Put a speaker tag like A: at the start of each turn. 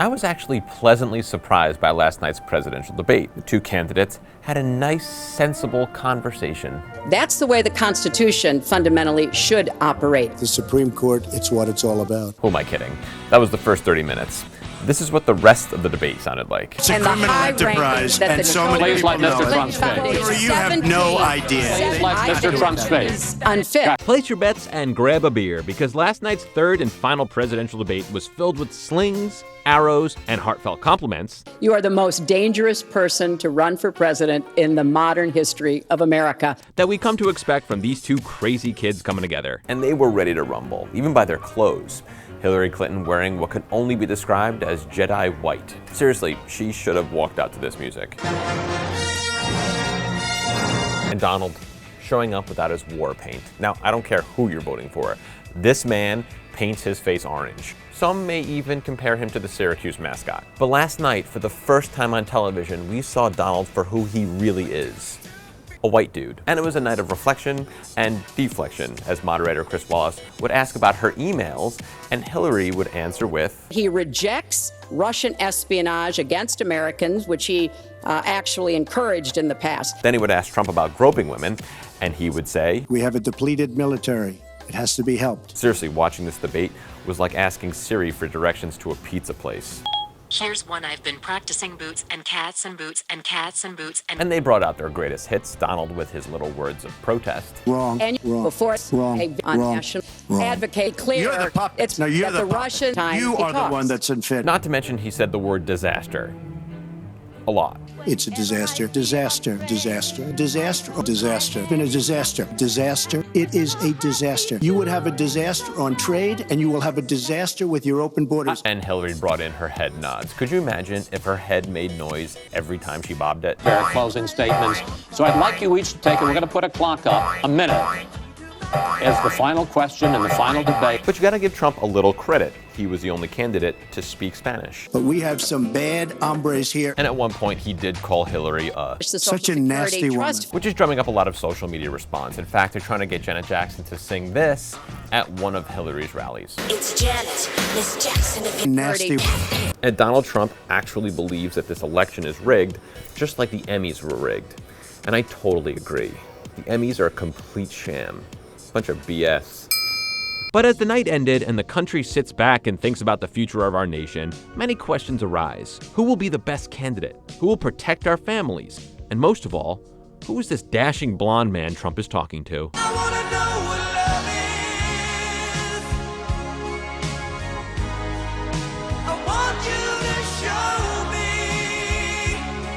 A: I was actually pleasantly surprised by last night's presidential debate. The two candidates had a nice, sensible conversation.
B: That's the way the Constitution fundamentally should operate.
C: The Supreme Court, it's what it's all about.
A: Who am I kidding? That was the first 30 minutes. This is what the rest of the debate sounded like.
D: It's a criminal enterprise, and so many people know it. You have no idea.
E: Like Mr. Trump's face.
B: Unfit.
A: Place your bets and grab a beer, because last night's third and final presidential debate was filled with slings, arrows, and heartfelt compliments.
B: You are the most dangerous person to run for president in the modern history of America.
A: That we come to expect from these two crazy kids coming together. And they were ready to rumble, even by their clothes. Hillary Clinton wearing what could only be described as Jedi white. Seriously, she should have walked out to this music. And Donald showing up without his war paint. Now, I don't care who you're voting for. This man paints his face orange. Some may even compare him to the Syracuse mascot. But last night, for the first time on television, we saw Donald for who he really is. A white dude. And it was a night of reflection and deflection, as moderator Chris Wallace would ask about her emails, and Hillary would answer with,
B: He rejects Russian espionage against Americans, which he actually encouraged in the past.
A: Then he would ask Trump about groping women, and he would say,
C: We have a depleted military. It has to be helped.
A: Seriously, watching this debate was like asking Siri for directions to a pizza place.
F: Here's one I've been practicing: boots and cats and boots and cats and boots and...
A: And they brought out their greatest hits, Donald with his little words of protest.
C: Wrong.
B: And
C: wrong.
B: before
C: wrong.
B: on
C: wrong.
B: national
C: Wrong.
B: advocate clear.
D: You're the puppet.
B: It's
D: No, you're
B: that
D: the
B: the
D: puppet.
B: Russian time
D: You
B: he
D: are the
B: talks.
D: one that's unfit.
A: Not to mention he said the word disaster. A lot.
C: It's a disaster. Disaster. Disaster. Disaster. Disaster. It's been a disaster. Disaster. It is a disaster. You would have a disaster on trade, and you will have a disaster with your open borders.
A: And Hillary brought in her head nods. Could you imagine if her head made noise every time she bobbed it?
E: Fair closing statements. So I'd like you each to take, and we're going to put a clock up, a minute, as the final question in the final debate.
A: But you gotta give Trump a little credit. He was the only candidate to speak Spanish.
C: But we have some bad hombres here.
A: And at one point, he did call Hillary
B: The Social
C: Such a
B: Security
C: nasty woman.
B: Trust
A: which is drumming up a lot of social media response. In fact, they're trying to get Janet Jackson to sing this at one of Hillary's rallies.
F: It's Janet, Miss Jackson. If you...
C: Nasty.
A: And Donald Trump actually believes that this election is rigged, just like the Emmys were rigged. And I totally agree. The Emmys are a complete sham. Bunch of BS. But as the night ended and the country sits back and thinks about the future of our nation, many questions arise. Who will be the best candidate? Who will protect our families? And most of all, who is this dashing blonde man Trump is talking to?